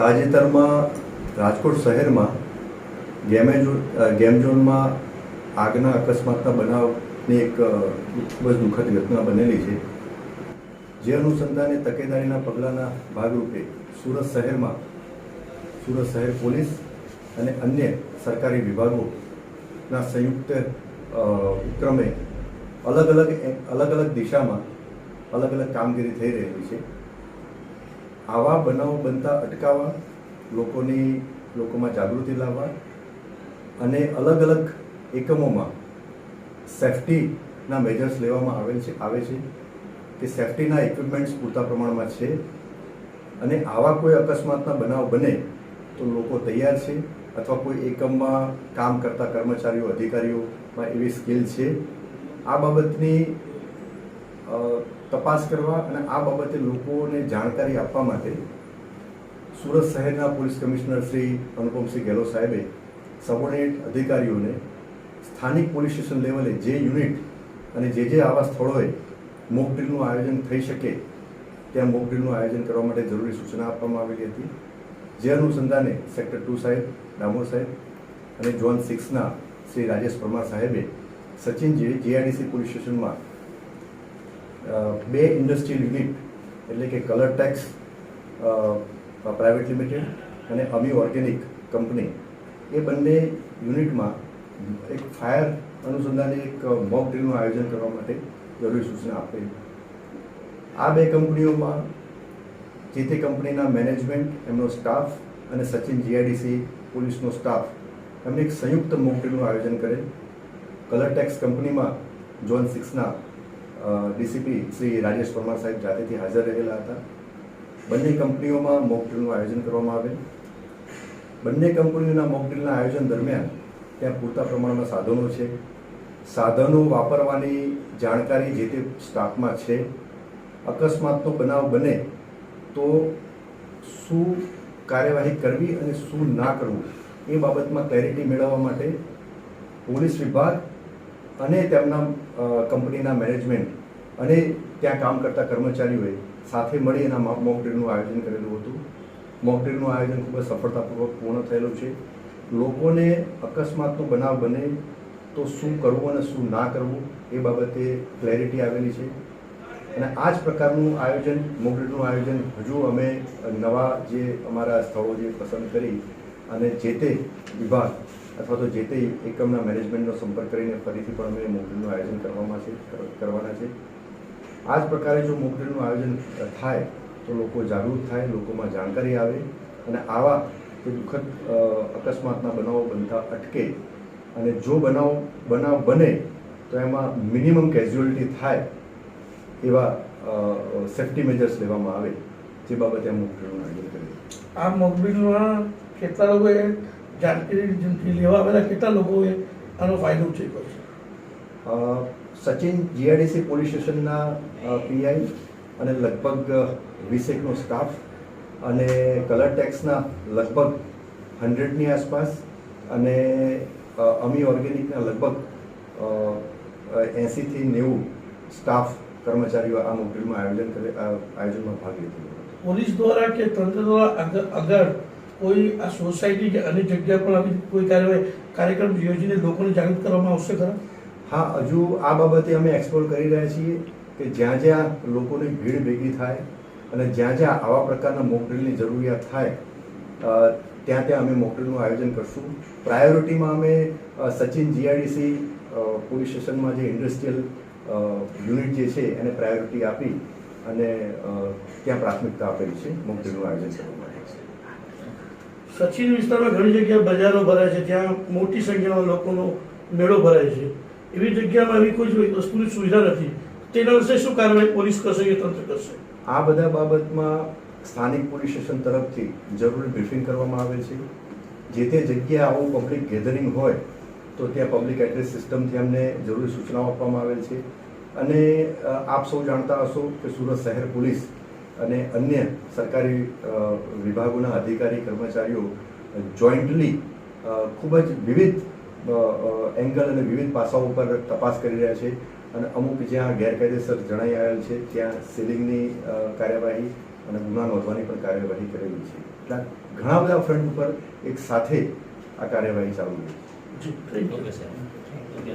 તાજેતરમાં રાજકોટ શહેરમાં ગેમ ઝોનમાં આગના અકસ્માતના બનાવની એક ખૂબ જ દુઃખદ ઘટના બનેલી છે, જે અનુસંધાને તકેદારીના પગલાંના ભાગરૂપે સુરત શહેર પોલીસ અને અન્ય સરકારી વિભાગોના સંયુક્ત ઉપક્રમે અલગ અલગ દિશામાં અલગ અલગ કામગીરી થઈ રહેલી છે. આવા બનાવો બનતા અટકાવવા, લોકોમાં જાગૃતિ લાવવા અને અલગ અલગ એકમોમાં સેફ્ટીના મેજર્સ લેવામાં આવે છે કે સેફ્ટીના ઇક્વિપમેન્ટ્સ પૂરતા પ્રમાણમાં છે અને આવા કોઈ અકસ્માતના બનાવ બને તો લોકો તૈયાર છે અથવા કોઈ એકમમાં કામ કરતા કર્મચારીઓ, અધિકારીઓમાં એવી સ્કિલ છે. આ બાબતની તપાસ કરવા અને આ બાબતે લોકોને જાણકારી આપવા માટે સુરત શહેરના પોલીસ કમિશનર શ્રી અનુપમસિંહ ગેહલોત સાહેબે સબોર્ડિનેટ અધિકારીઓને સ્થાનિક પોલીસ સ્ટેશન લેવલે જે યુનિટ અને જે આવા સ્થળોએ મોક ડ્રીલનું આયોજન થઈ શકે ત્યાં મોક ડ્રીલનું આયોજન કરવા માટે જરૂરી સૂચના આપવામાં આવેલી હતી. જે અનુસંધાને સેક્ટર 2 સાહેબ ડામોર સાહેબ અને ઝોન 6ના શ્રી રાજેશ પરમાર સાહેબે સચિન જીઆઈડીસી પોલીસ સ્ટેશનમાં 2 ઇન્ડસ્ટ્રીયલ યુનિટ એટલે કે કલર ટેક્સ પ્રાઇવેટ લિમિટેડ અને અમી ઓર્ગેનિક કંપની એ બંને યુનિટમાં એક ફાયર અનુસંધાને એક મોક ડ્રીલનું આયોજન કરવા માટે જરૂરી સૂચના આપેલી. આ 2 કંપનીઓમાં જે તે કંપનીના મેનેજમેન્ટ, એમનો સ્ટાફ અને સચિન જીઆઈડીસી પોલીસનો સ્ટાફ એમને એક સંયુક્ત મોક ડ્રીલનું આયોજન કરેલ. કલર ટેક્સ કંપનીમાં ઝોન 6ના ડીસીપી શ્રી રાજેશ પરમાર સાહેબ જાતેથી હાજર રહેલા હતા. બંને કંપનીઓમાં મોક ડ્રીલનું આયોજન કરવામાં આવેલ. બંને કંપનીઓના મોક ડ્રીલના આયોજન દરમિયાન ત્યાં પૂરતા પ્રમાણમાં સાધનો છે. સાધનો વાપરવાની જાણકારી જે તે સ્ટાફમાં છે. અકસ્માતનો બનાવ બને તો શું કાર્યવાહી કરવી અને શું ના કરવું એ બાબતમાં ક્લેરિટી મેળવવા માટે પોલીસ વિભાગ અને તેમના કંપનીના મેનેજમેન્ટ અને ત્યાં કામ કરતા કર્મચારીઓએ સાથે મળી એના મોક ડ્રીલનું આયોજન કરેલું હતું. મોક ડ્રીલનું આયોજન ખૂબ જ સફળતાપૂર્વક પૂર્ણ થયેલું છે. લોકોને અકસ્માતનો બનાવ બને તો શું કરવું અને શું ના કરવું એ બાબતે ક્લેરિટી આવેલી છે. અને આ જ પ્રકારનું આયોજન, મોક ડ્રીલનું આયોજન હજુ અમે નવા જે અમારા સ્થળો જે પસંદ કરી અને જે તે વિભાગ અથવા તો જે તે એકમના મેનેજમેન્ટનો સંપર્ક કરીને ફરીથી પણ અમે મોક ડ્રીલનું આયોજન કરવાના છે. આ જ પ્રકારે જો મોક ડ્રીલનું આયોજન થાય તો લોકો જાગૃત થાય, લોકોમાં જાણકારી આવે અને આવા જે દુઃખદ અકસ્માતના બનાવો બનતા અટકે અને જો બનાવ બને તો એમાં મિનિમમ કેઝ્યુઅલિટી થાય એવા સેફ્ટી મેજર્સ લેવામાં આવે, જે બાબતે આ મોક ડ્રીલનું આયોજન કરીએ. આ મોક ડ્રીલમાં કેટલા લોકોએ જાણકારી લેવા આવેલા, કેટલા લોકોએ આનો ફાયદો ઉઠાવ્યો છે? સચિન જીઆઈડીસી પોલીસ સ્ટેશનના પીઆઈ અને લગભગ 20નો સ્ટાફ અને કલર ટેક્સના લગભગ 100ની આસપાસ અને અમી ઓર્ગેનિકના લગભગ 80થી 90 સ્ટાફ કર્મચારીઓ આ મોક ડ્રીલમાં આયોજનમાં ભાગ લીધો હતો. પોલીસ દ્વારા કે તંત્ર દ્વારા આગળ કોઈ આ સોસાયટી કે અન્ય જગ્યા પર આવી કોઈ કાર્યક્રમ યોજીને લોકોને જાગૃત કરવામાં આવશે ખરા? હા, હજુ આ બાબતે અમે એક્સપ્લોર કરી રહ્યા છીએ કે જ્યાં લોકોની ભીડ ભેગી થાય અને જ્યાં આવા પ્રકારના મોક ડ્રીલની જરૂરિયાત થાય ત્યાં અમે મોક ડ્રીલનું આયોજન કરશું. પ્રાયોરિટીમાં અમે સચિન જીઆઈડીસી પોલીસ સ્ટેશનમાં જે ઇન્ડસ્ટ્રીયલ યુનિટ જે છે એને પ્રાયોરિટી આપી અને ત્યાં પ્રાથમિકતા આપેલી છે મોક ડ્રીલનું આયોજન કરવા માટે. સચિન વિસ્તારમાં ઘણી જગ્યાએ બજારો ભરાય છે, ત્યાં મોટી સંખ્યામાં લોકોનો મેળો ભરાય છે. એવી જગ્યામાં એવી કોઈ વસ્તુની સુવિધા નથી. તેના વિશે શું કાર્યવાહી પોલીસ કરશે કે તંત્ર કરશે? આ બધા બાબતમાં સ્થાનિક પોલીસ સ્ટેશન તરફથી જરૂરી બ્રીફિંગ કરવામાં આવે છે. જે તે જગ્યાએ આવું પબ્લિક ગેધરિંગ હોય તો ત્યાં પબ્લિક એડ્રેસ સિસ્ટમથી અમને જરૂરી સૂચનાઓ આપવામાં આવેલ છે. અને આપ સૌ જાણતા હશો કે સુરત શહેર પોલીસ અને અન્ય સરકારી વિભાગોના અધિકારી કર્મચારીઓ જોઈન્ટલી ખૂબ જ વિવિધ એંગલ અને વિવિધ પાસાઓ ઉપર તપાસ કરી રહ્યા છે અને અમુક જ્યાં ગેરકાયદેસર જણાઈ આવેલ છે ત્યાં સીલિંગની કાર્યવાહી અને ગુના નોંધવાની પણ કાર્યવાહી કરેલી છે. એટલે ઘણા બધા ફ્રન્ટ ઉપર એક સાથે આ કાર્યવાહી ચાલુ છે. જી thank you. Okay sir. Okay.